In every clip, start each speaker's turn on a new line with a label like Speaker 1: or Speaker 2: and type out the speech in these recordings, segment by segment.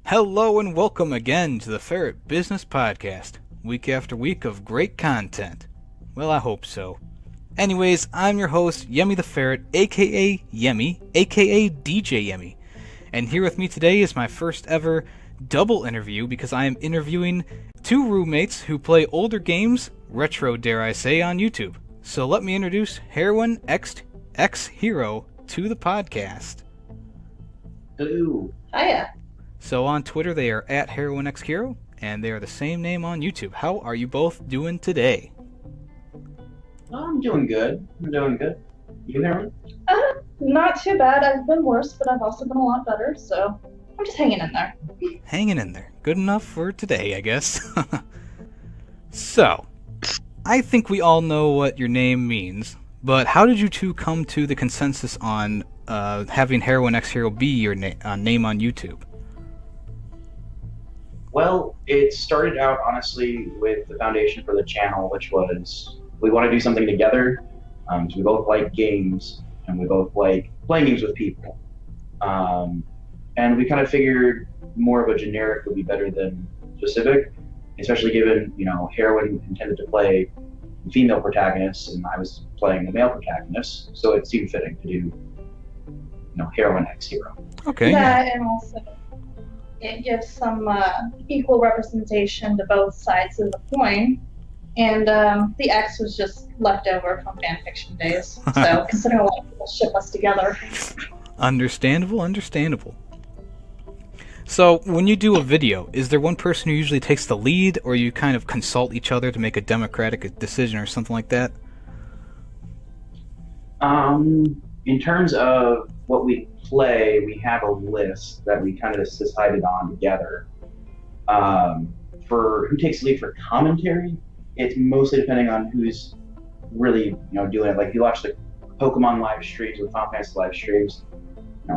Speaker 1: Hello and welcome again to the Ferret Business Podcast, week after week of great content. Well, I hope so. Anyways, I'm your host, Yemmy the Ferret, aka Yemmy, aka DJ Yemmy. And here with me today is my first ever double interview because I am interviewing two roommates who play older games, retro dare I say, on YouTube. So let me introduce Heroine X Hero to the podcast.
Speaker 2: Hello.
Speaker 3: Hiya.
Speaker 1: So on Twitter they are at Heroine X Hero, and they are the same name on YouTube. How are you both doing today?
Speaker 2: I'm doing good. You, Heroine?
Speaker 3: Not too bad. I've been worse, but I've also been a lot better, so I'm just hanging in there.
Speaker 1: Hanging in there. Good enough for today, I guess. So, I think we all know what your name means, but how did you two come to the consensus on having Heroine X Hero be your name on YouTube?
Speaker 2: Well, it started out, honestly, with the foundation for the channel, which was we want to do something together. So we both like games, and we both like playing games with people. And we kind of figured more of a generic would be better than specific, especially given, Heroine intended to play female protagonists, and I was playing the male protagonist, so it seemed fitting to do, Heroine X Hero.
Speaker 1: Okay.
Speaker 3: Yeah, and also it gives some equal representation to both sides of the coin. And the X was just left over from fanfiction days. So considering a lot of people ship us together.
Speaker 1: Understandable. So, when you do a video, is there one person who usually takes the lead, or you kind of consult each other to make a democratic decision or something like that?
Speaker 2: In terms of what we play, we have a list that we kind of decided on together. For who takes the lead for commentary, it's mostly depending on who's really, doing it. Like if you watch the Pokemon live streams or Final Fantasy live streams,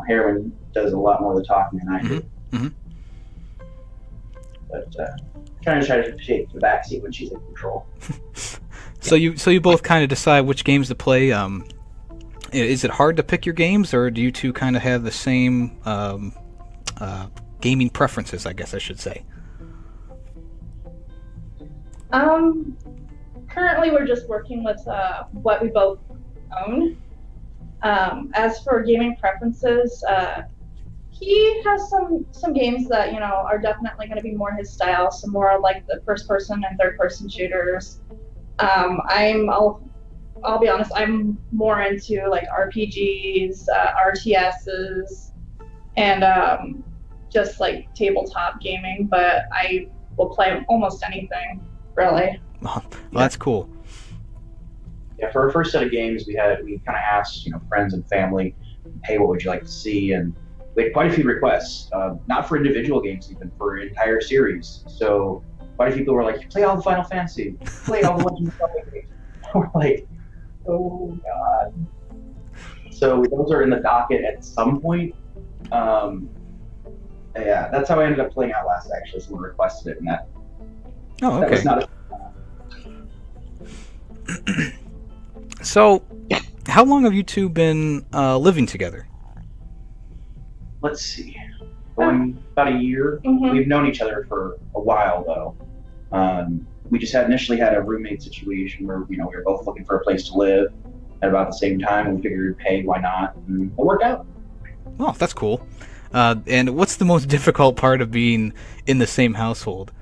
Speaker 2: Heroine does a lot more of the talking than I do.
Speaker 1: Mm-hmm.
Speaker 2: But trying to take the backseat when she's in control.
Speaker 1: So you both kind of decide which games to play. Is it hard to pick your games, or do you two kind of have the same gaming preferences, I guess I should say?
Speaker 3: Currently we're just working with what we both own. As for gaming preferences, he has some games that, are definitely going to be more his style, some more like the first person and third person shooters. I'll be honest, I'm more into like RPGs, RTSs, and just like tabletop gaming, but I will play almost anything, really.
Speaker 1: Well, that's cool.
Speaker 2: Yeah, for our first set of games, we kind of asked, friends and family, hey, what would you like to see? And we had quite a few requests, not for individual games, even for entire series. So quite a few people were like, play all the Final Fantasy, play all the Legend of Zelda games. We're like, oh God. So those are in the docket at some point. Yeah, that's how I ended up playing Outlast, actually. Someone requested it, and that
Speaker 1: Oh, okay.
Speaker 2: that was not
Speaker 1: So, how long have you two been living together?
Speaker 2: Let's see. Going about a year.
Speaker 3: Mhm.
Speaker 2: We've known each other for a while, though. We just initially had a roommate situation where we were both looking for a place to live at about the same time, and we figured, hey, why not? And it worked out.
Speaker 1: Oh, that's cool. And what's the most difficult part of being in the same household?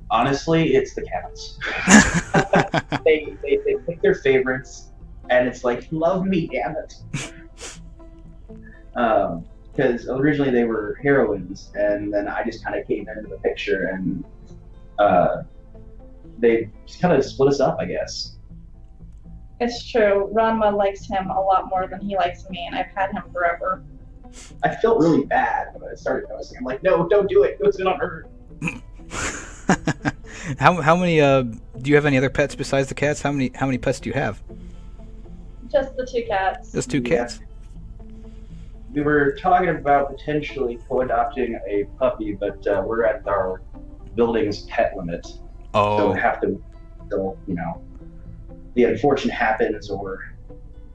Speaker 2: Honestly, it's the cats. they pick their favorites, and it's like, love me, damn it. Because originally they were heroines, and then I just kind of came into the picture, and they just kind of split us up, I guess.
Speaker 3: It's true. Ranma likes him a lot more than he likes me, and I've had him forever.
Speaker 2: I felt really bad when I started noticing. I'm like, no, don't do it. It's gonna hurt.
Speaker 1: How many? Do you have any other pets besides the cats? How many pets do you have?
Speaker 3: Just the two cats.
Speaker 1: Just two cats.
Speaker 2: We were talking about potentially co-adopting a puppy, but we're at our building's pet limit.
Speaker 1: Oh.
Speaker 2: So we have to, the unfortunate happens, or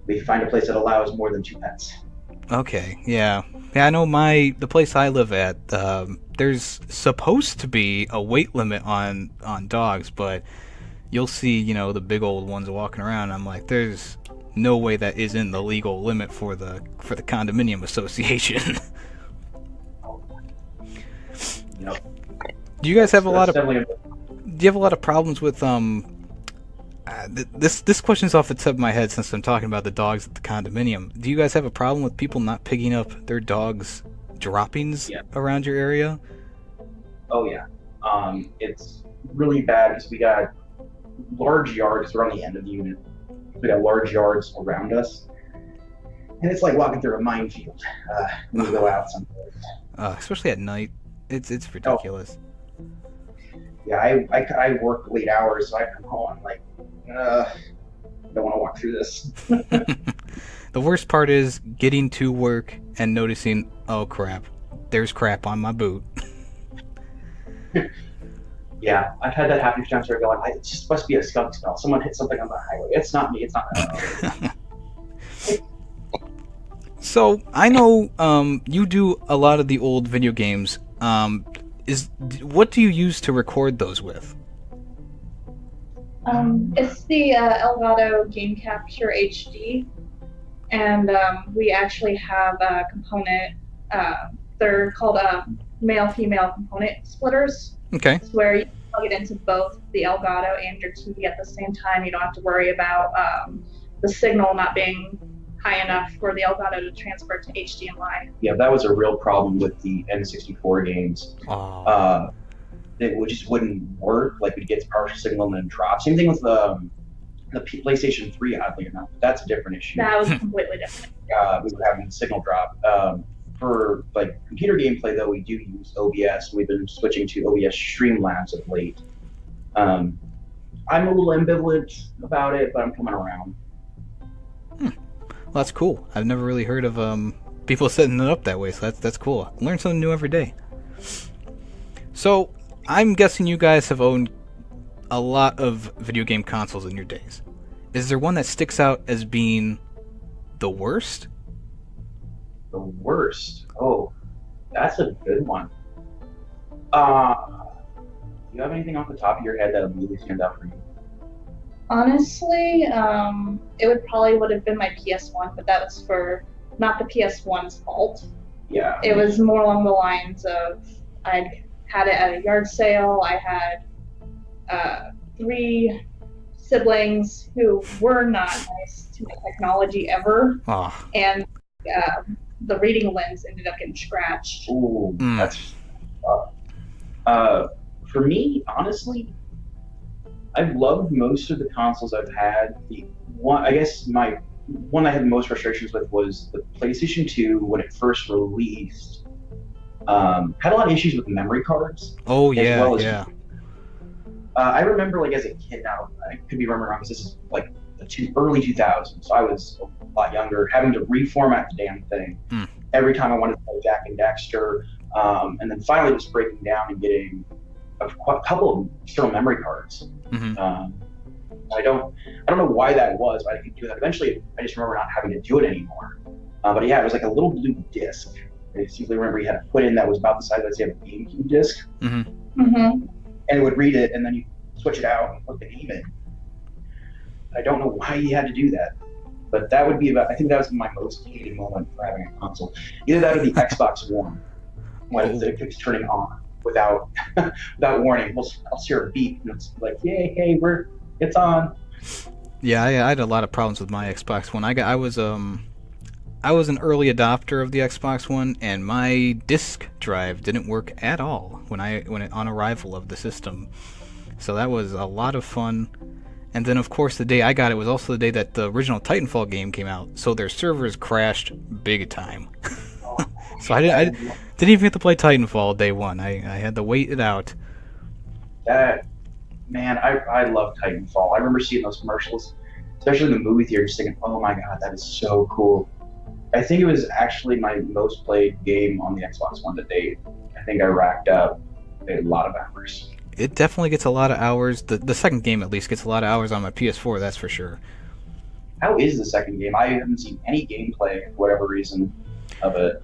Speaker 2: we find a place that allows more than two pets.
Speaker 1: Okay, yeah. Yeah, I know the place I live at, there's supposed to be a weight limit on dogs, but you'll see, the big old ones walking around. I'm like, there's no way that is in the legal limit for the condominium association.
Speaker 2: Yep.
Speaker 1: Do you guys have a lot of
Speaker 2: Definitely
Speaker 1: do you have a lot of problems with this question's off the tip of my head since I'm talking about the dogs at the condominium. Do you guys have a problem with people not picking up their dogs' droppings around your area?
Speaker 2: Oh yeah. It's really bad because we got large yards. We're on the end of the unit. We got large yards around us, and it's like walking through a minefield when you go out somewhere.
Speaker 1: Especially at night, it's ridiculous.
Speaker 2: Yeah, I work late hours, so I come home. I'm like, don't want to walk through this.
Speaker 1: The worst part is getting to work and noticing, oh crap, there's crap on my boot.
Speaker 2: Yeah, I've had that happen a few times where I go, like, it just must be a skunk smell. Someone hit something on the highway. It's not me. It's not me.
Speaker 1: So I know you do a lot of the old video games. What do you use to record those with?
Speaker 3: It's the Elgato Game Capture HD, and we actually have a component. They're called male-female component splitters.
Speaker 1: Okay.
Speaker 3: It's where you plug it into both the Elgato and your TV at the same time. You don't have to worry about the signal not being high enough for the Elgato to transfer to HDMI.
Speaker 2: Yeah, that was a real problem with the N64 games.
Speaker 1: Oh.
Speaker 2: It just wouldn't work. Like, we'd get partial signal and then drop. Same thing with the PlayStation 3, oddly enough. That's a different issue.
Speaker 3: That was completely different.
Speaker 2: We were having signal drop. For like computer gameplay, though, we do use OBS. We've been switching to OBS Streamlabs of late. I'm a little ambivalent about it, but I'm coming around.
Speaker 1: Well, that's cool. I've never really heard of people setting it up that way, so that's cool. I learn something new every day. So, I'm guessing you guys have owned a lot of video game consoles in your days. Is there one that sticks out as being the worst?
Speaker 2: The worst? Oh, that's a good one. Do you have anything off the top of your head that immediately stands out for you?
Speaker 3: Honestly, it would have been my PS1, but that was for not the PS1's fault.
Speaker 2: Yeah.
Speaker 3: It was more along the lines of I'd had it at a yard sale. I had 3 siblings who were not nice to my technology ever, and the reading lens ended up getting scratched.
Speaker 2: Ooh, that's for me, honestly, I've loved most of the consoles I've had. The one, I guess, my one I had the most frustrations with was the PlayStation 2 when it first released. Had a lot of issues with memory cards.
Speaker 1: Oh yeah, yeah.
Speaker 2: I remember, like, as a kid. Now I could be remembering wrong because this is like the early 2000s, so I was a lot younger, having to reformat the damn thing every time I wanted to play Jack and Dexter, and then finally just breaking down and getting a couple of external memory cards. I don't know why that was, but I could do that. Eventually, I just remember not having to do it anymore. But yeah, it was like a little blue disc. I distinctly remember you had to put in that was about the size, let's say, of a GameCube disc, and it would read it, and then you switch it out and put the game in. I don't know why you had to do that, but that would be I think that was my most hated moment for having a console. Either that or the Xbox One, when it keeps turning on without warning. I'll hear a beep, and it's like, yay, hey, it's on.
Speaker 1: Yeah, I had a lot of problems with my Xbox One. I was an early adopter of the Xbox One, and my disk drive didn't work at all when on arrival of the system. So that was a lot of fun. And then, of course, the day I got it was also the day that the original Titanfall game came out. So their servers crashed big time. So I didn't even get to play Titanfall day one. I had to wait it out.
Speaker 2: Man, I love Titanfall. I remember seeing those commercials, especially in the movie theater, just thinking, oh my god, that is so cool. I think it was actually my most played game on the Xbox One to date. I think I racked up a lot of hours.
Speaker 1: It definitely gets a lot of hours. The second game, at least, gets a lot of hours on my PS4, that's for sure.
Speaker 2: How is the second game? I haven't seen any gameplay for whatever reason. of it.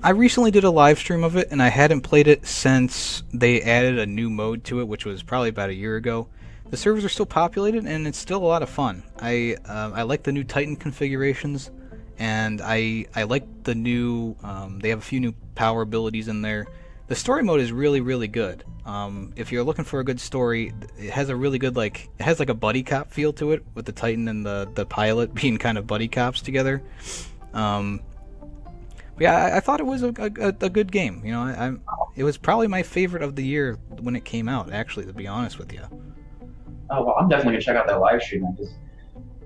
Speaker 1: I recently did a live stream of it, and I hadn't played it since they added a new mode to it, which was probably about a year ago. The servers are still populated, and it's still a lot of fun. I like the new Titan configurations, and I like the new. They have a few new power abilities in there. The story mode is really, really good. If you're looking for a good story, it has a really good it has like a buddy cop feel to it, with the Titan and the pilot being kind of buddy cops together. Yeah, I thought it was a good game. You know, it was probably my favorite of the year when it came out. Actually, to be honest with you.
Speaker 2: Oh well, I'm definitely gonna check out that live stream because,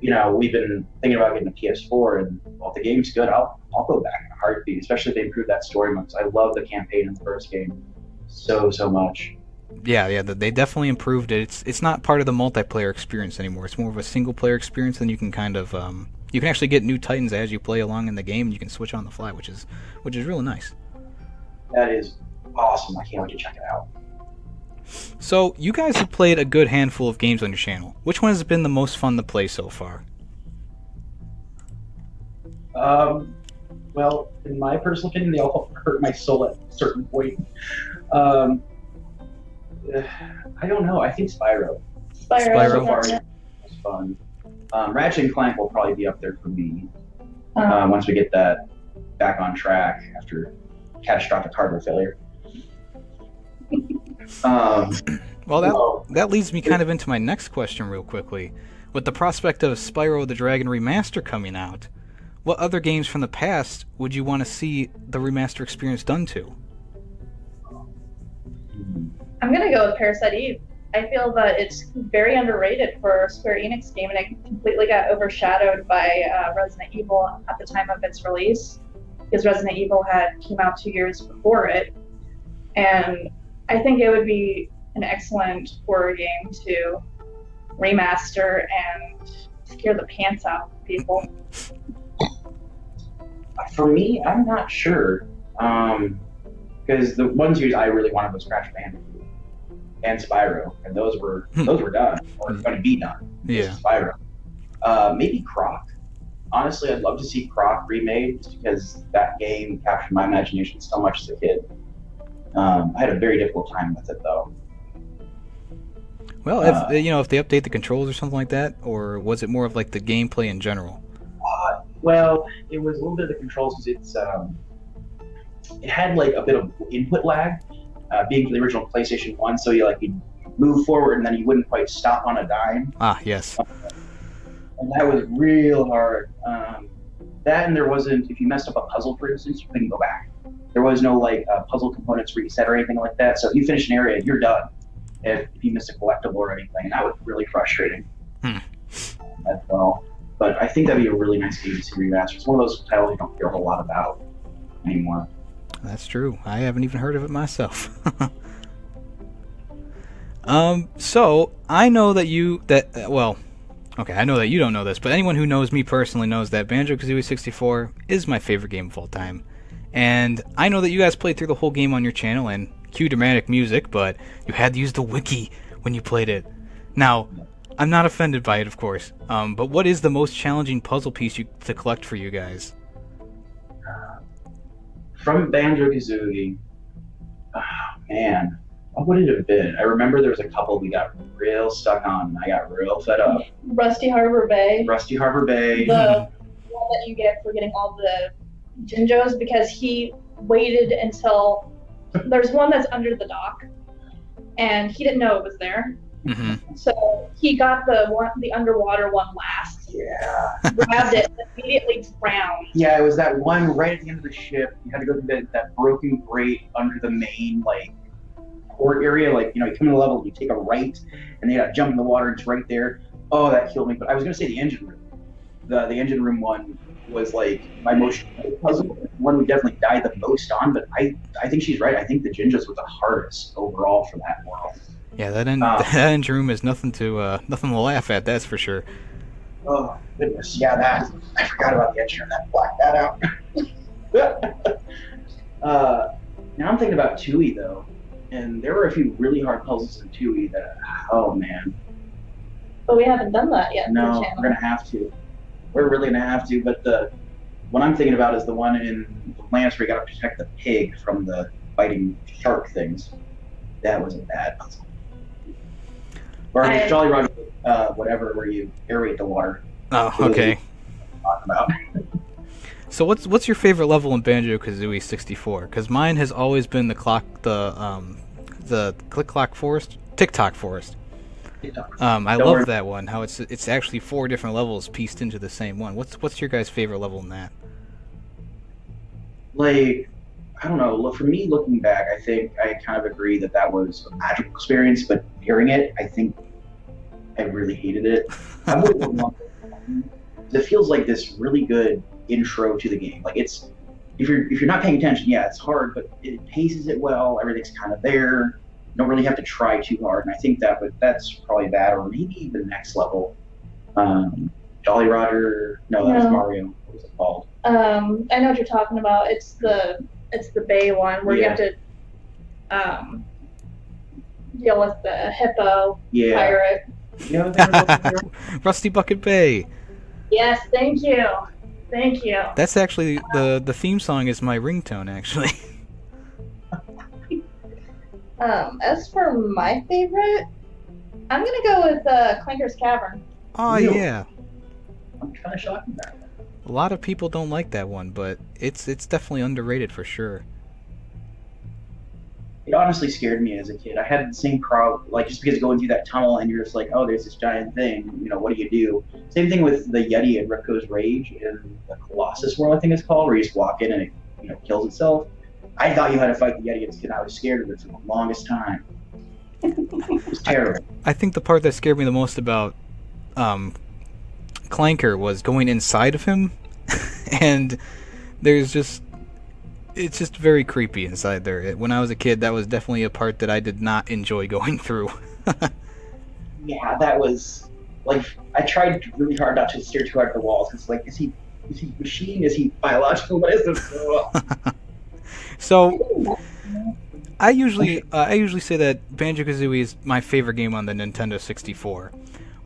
Speaker 2: you know, we've been thinking about getting a PS4, and well, if the game's good, I'll go back in a heartbeat. Especially if they improve that story mode. 'Cause I love the campaign in the first game so much.
Speaker 1: Yeah, they definitely improved it. It's not part of the multiplayer experience anymore. It's more of a single player experience, and you can kind of you can actually get new Titans as you play along in the game, and you can switch on the fly, which is really nice.
Speaker 2: That is awesome. I can't wait to check it out.
Speaker 1: So, you guys have played a good handful of games on your channel. Which one has been the most fun to play so far?
Speaker 2: Well, in my personal opinion, they all hurt my soul at a certain point. I don't know. I think Spyro.
Speaker 1: Spyro.
Speaker 2: Was fun. Ratchet and Clank will probably be up there for me once we get that back on track after catastrophic hardware failure.
Speaker 1: Well, that leads me kind of into my next question real quickly. With the prospect of Spyro the Dragon Remaster coming out, what other games from the past would you want to see the remaster experience done to?
Speaker 3: I'm gonna go with Parasite Eve. I feel that it's very underrated for a Square Enix game, and it completely got overshadowed by Resident Evil at the time of its release, because Resident Evil came out 2 years before it, and I think it would be an excellent horror game to remaster and scare the pants out of people.
Speaker 2: For me, I'm not sure, because the one series I really wanted was Crash Bandicoot and Spyro, and those were done or going to be done.
Speaker 1: Yeah.
Speaker 2: Spyro. Maybe Croc. Honestly, I'd love to see Croc remade, just because that game captured my imagination so much as a kid. I had a very difficult time with it, though.
Speaker 1: Well, if they update the controls or something like that, or was it more of like the gameplay in general?
Speaker 2: Well, it was a little bit of the controls, because it had like a bit of input lag, being for the original PlayStation 1, so you'd move forward and then you wouldn't quite stop on a dime.
Speaker 1: Ah, yes.
Speaker 2: And that was real hard. That, and there wasn't, if you messed up a puzzle, for instance, you couldn't go back. There was no puzzle components reset or anything like that, so if you finish an area, you're done. If you missed a collectible or anything, and that was really frustrating as well. But I think that'd be a really nice game to see remastered. It's one of those titles you don't hear a whole lot about anymore.
Speaker 1: That's true. I haven't even heard of it myself. So I know that I know that you don't know this, but anyone who knows me personally knows that Banjo-Kazooie 64 is my favorite game of all time. And I know that you guys played through the whole game on your channel, and cue dramatic music, but you had to use the wiki when you played it. Now, I'm not offended by it, of course, but what is the most challenging puzzle piece to collect for you guys?
Speaker 2: From Banjo-Kazooie, oh man, what would it have been? I remember there was a couple we got real stuck on, and I got real fed up.
Speaker 3: Rusty Harbor Bay.
Speaker 2: The
Speaker 3: one that you get for getting all the Jinjos, because he waited until there's one that's under the dock, and he didn't know it was there.
Speaker 1: Mm-hmm.
Speaker 3: So he got the underwater one last.
Speaker 2: Yeah.
Speaker 3: Grabbed it and immediately drowned.
Speaker 2: Yeah, it was that one right at the end of the ship. You had to go through that broken grate under the main port area. You come in the level, you take a right, and then you got to jump in the water. And it's right there. Oh, that killed me. But I was gonna say the engine room. The engine room one was my most puzzle. One we definitely died the most on. But I think she's right. I think the Jinjos was the hardest overall for that world.
Speaker 1: Yeah, that engine room is nothing to laugh at. That's for sure.
Speaker 2: Oh goodness, yeah, that I forgot about the engine room. That blacked that out. Now I'm thinking about Tui though, and there were a few really hard puzzles in Tui that, oh man.
Speaker 3: But we haven't done that yet.
Speaker 2: No, we're gonna have to. We're really gonna have to. But One I'm thinking about is the one in Lance where you got to protect the pig from the biting shark things. That was a bad puzzle. Or Jolly Roger, whatever, where you aerate the water.
Speaker 1: Oh, okay.
Speaker 2: Talk about.
Speaker 1: So what's your favorite level in Banjo-Kazooie 64? Because mine has always been the Click-Clock Forest, Tick-Tock Forest. I love that one. How it's actually 4 different levels pieced into the same one. What's your guys' favorite level in that?
Speaker 2: Like, I don't know. For me, looking back, I think I kind of agree that was a magical experience. But hearing it, I think I really hated it. It feels like this really good intro to the game. Like if you're not paying attention, yeah, it's hard, but it paces it well. Everything's kind of there. You don't really have to try too hard, and I think that's probably that, or maybe the next level. Jolly Roger. No, that was Mario. What was it called?
Speaker 3: I know what you're talking about. It's the Bay one where you have to deal with the hippo pirate.
Speaker 1: Rusty Bucket Bay.
Speaker 3: Yes, thank you.
Speaker 1: That's actually the theme song is my ringtone, actually.
Speaker 3: As for my favorite, I'm gonna go with Clanker's Cavern.
Speaker 1: Oh yeah.
Speaker 2: I'm kind of shocked at that.
Speaker 1: A lot of people don't like that one, but it's definitely underrated for sure.
Speaker 2: It honestly scared me as a kid. I had the same problem, like just because going through that tunnel and you're just like, oh, there's this giant thing. What do you do? Same thing with the Yeti and Ripco's Rage in the Colossus world, I think it's called, where you just walk in and it kills itself. I thought you had to fight the Yeti, and I was scared of it for the longest time. It was terrible.
Speaker 1: I think the part that scared me the most about Clanker was going inside of him, and it's just very creepy inside there. When I was a kid, that was definitely a part that I did not enjoy going through.
Speaker 2: Yeah, that was like I tried really hard not to stare too hard at the walls. It's like, is he machine? Is he biological? What is this?
Speaker 1: So, I usually say that Banjo-Kazooie is my favorite game on the Nintendo 64.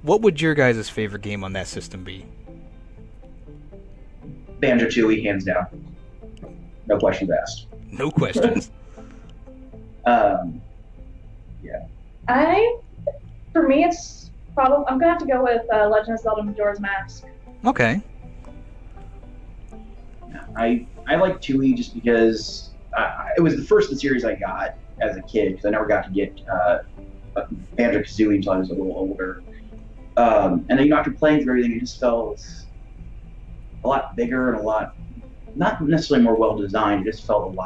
Speaker 1: What would your guys' favorite game on that system be?
Speaker 2: Banjo-Tooie, hands down. No questions asked.
Speaker 1: No questions.
Speaker 2: Yeah.
Speaker 3: For me, it's probably I'm gonna have to go with Legend of Zelda: Majora's Mask.
Speaker 1: Okay.
Speaker 2: I like Tooie just because it was the first of the series I got as a kid, because I never got to get Banjo-Kazooie until I was a little older. And then after playing through everything, it just felt a lot bigger and a lot, not necessarily more well designed. It just felt a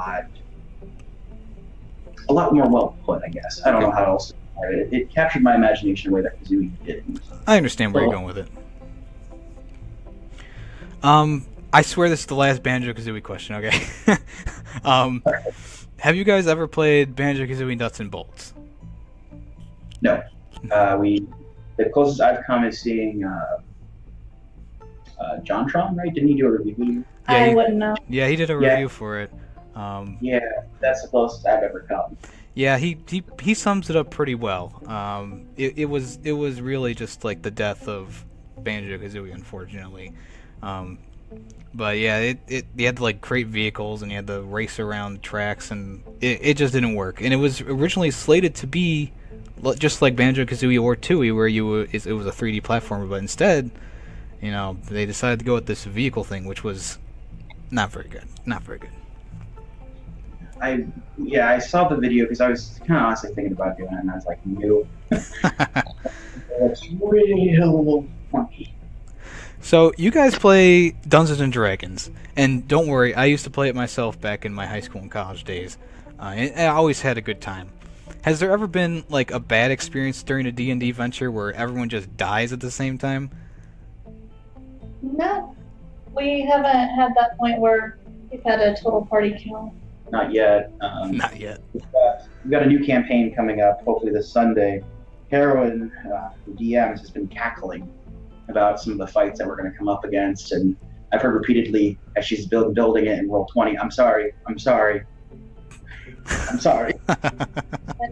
Speaker 2: lot more well put, I guess. I don't know how else to describe it. It captured my imagination in a way that Kazooie didn't.
Speaker 1: I understand where you're going with it. I swear this is the last Banjo-Kazooie question, okay? Have you guys ever played Banjo-Kazooie Nuts and Bolts?
Speaker 2: No. The closest I've come is seeing JonTron, right? Didn't he do a review?
Speaker 1: Yeah,
Speaker 3: I wouldn't know.
Speaker 1: Yeah, he did a review for it.
Speaker 2: Yeah, that's the closest I've ever come.
Speaker 1: Yeah, he sums it up pretty well. It was really just like the death of Banjo-Kazooie, unfortunately. But yeah, you had to like create vehicles and you had to race around tracks, and it just didn't work. And it was originally slated to be just like Banjo-Kazooie or Tooie, where it was a 3D platformer, but instead, they decided to go with this vehicle thing, which was not very good. Not very good.
Speaker 2: I saw the video because I was kind of honestly thinking about doing it, and I was like, no. It's real funky.
Speaker 1: So you guys play Dungeons and Dragons, and don't worry, I used to play it myself back in my high school and college days. I always had a good time. Has there ever been like a bad experience during a D&D venture where everyone just dies at the same time?
Speaker 3: No, we haven't had that point where we've had a total party kill.
Speaker 2: Not yet.
Speaker 1: Not yet.
Speaker 2: We've got a new campaign coming up, hopefully this Sunday. Heroine, the DM, has been cackling about some of the fights that we're going to come up against, and I've heard repeatedly as she's building it in Roll20, I'm sorry.
Speaker 3: And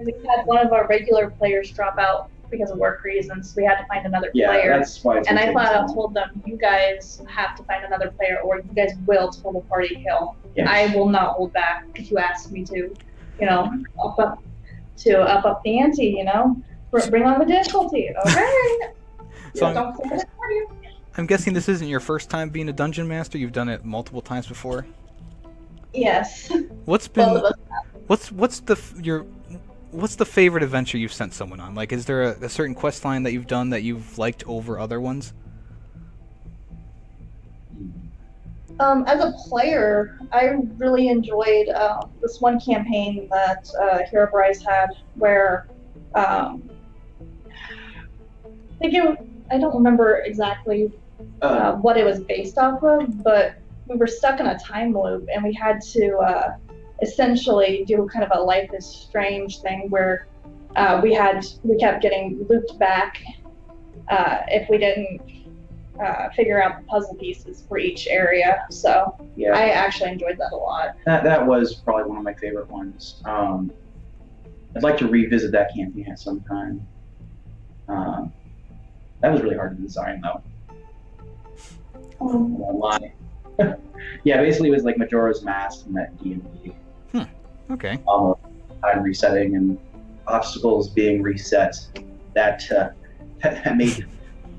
Speaker 3: we had one of our regular players drop out because of work reasons. We had to find another
Speaker 2: Yeah,
Speaker 3: player.
Speaker 2: that's why it's
Speaker 3: And I
Speaker 2: gonna take
Speaker 3: flat out
Speaker 2: so long.
Speaker 3: told them, you guys have to find another player or you guys will total party kill.
Speaker 2: Yes.
Speaker 3: I will not hold back if you ask me to, up up the ante, Bring on the difficulty. Okay.
Speaker 1: So
Speaker 3: Don't say it for you.
Speaker 1: I'm guessing this isn't your first time being a dungeon master. You've done it multiple times before.
Speaker 3: Yes.
Speaker 1: What's
Speaker 3: Both
Speaker 1: been
Speaker 3: of us.
Speaker 1: what's the favorite adventure you've sent someone on? Like, is there a certain quest line that you've done that you've liked over other ones?
Speaker 3: As a player, I really enjoyed this one campaign that Hero Bryce had where I don't remember exactly what it was based off of, but we were stuck in a time loop and we had to essentially do kind of a Life is Strange thing where we kept getting looped back if we didn't figure out the puzzle pieces for each area. So
Speaker 2: Yeah.
Speaker 3: I actually enjoyed that a lot.
Speaker 2: That was probably one of my favorite ones. I'd like to revisit that campaign at some time. That was really hard to design, though. I won't lie. Yeah, basically it was like Majora's Mask and that D&D.
Speaker 1: Okay.
Speaker 2: Time resetting and obstacles being reset. That made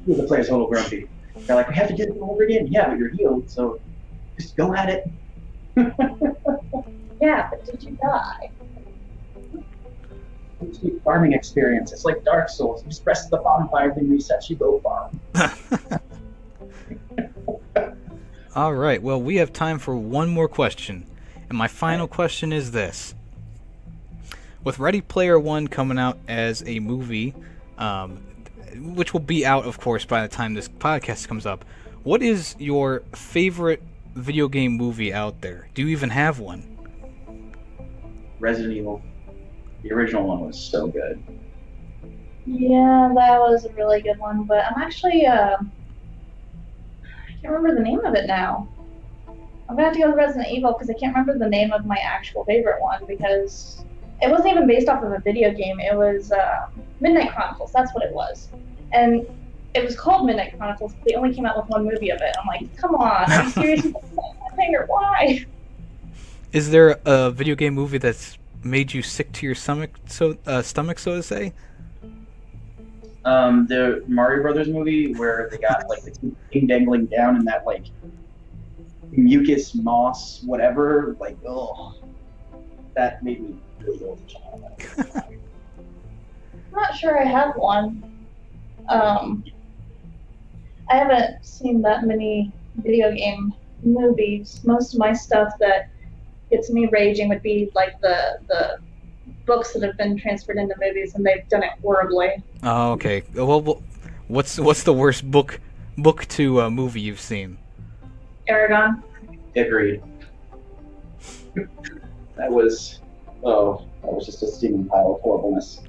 Speaker 2: the players a little grumpy. They're like, we have to do it over again. Yeah, but you're healed, so just go at it.
Speaker 3: Yeah, but did you die?
Speaker 2: It's a farming experience. It's like Dark Souls. You just press the bonfire, then resets, you go farm.
Speaker 1: All right. Well, we have time for one more question. And my final question is this. With Ready Player One coming out as a movie, which will be out, of course, by the time this podcast comes up, what is your favorite video game movie out there? Do you even have one?
Speaker 2: Resident Evil. The original one was so good.
Speaker 3: Yeah, that was a really good one, but I'm actually, I can't remember the name of it now. I'm gonna have to go with Resident Evil because I can't remember the name of my actual favorite one because it wasn't even based off of a video game. It was Midnight Chronicles. That's what it was, and it was called Midnight Chronicles. But they only came out with one movie of it. I'm like, come on, are you serious? My favorite? Why?
Speaker 1: Is there a video game movie that's made you sick to your stomach, so to say?
Speaker 2: The Mario Brothers movie where they got like the king dangling down in that like mucus moss whatever, like that made me really ill as a child.
Speaker 3: I'm not sure I have one. I haven't seen that many video game movies. Most of my stuff that gets me raging would be like the books that have been transferred into movies and they've done it horribly.
Speaker 1: Oh, okay. Well, what's the worst book to movie you've seen?
Speaker 3: Aragon.
Speaker 2: Agreed. That was just a steaming pile of horribleness.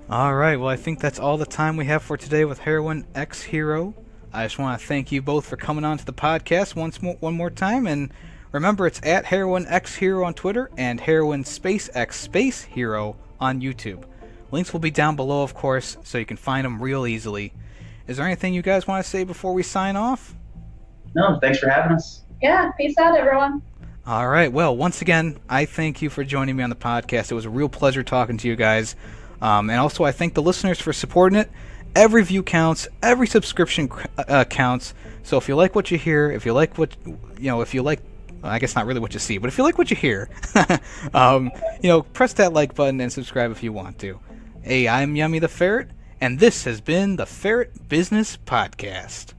Speaker 1: All right. Well, I think that's all the time we have for today with Heroine X Hero. I just want to thank you both for coming on to the podcast one more time, and remember, it's at Heroine X Hero on Twitter and Heroine X Hero on YouTube. Links will be down below, of course, so you can find them real easily. Is there anything you guys want to say before we sign off?
Speaker 2: No, thanks for having us.
Speaker 3: Yeah, peace out, everyone.
Speaker 1: All right. Well, once again, I thank you for joining me on the podcast. It was a real pleasure talking to you guys. And also, I thank the listeners for supporting it. Every view counts. Every subscription counts. So if you like what you hear, if you like, I guess not really what you see, but if you like what you hear, press that like button and subscribe if you want to. Hey, I'm Yemmy the Ferret, and this has been the Ferret Business Podcast.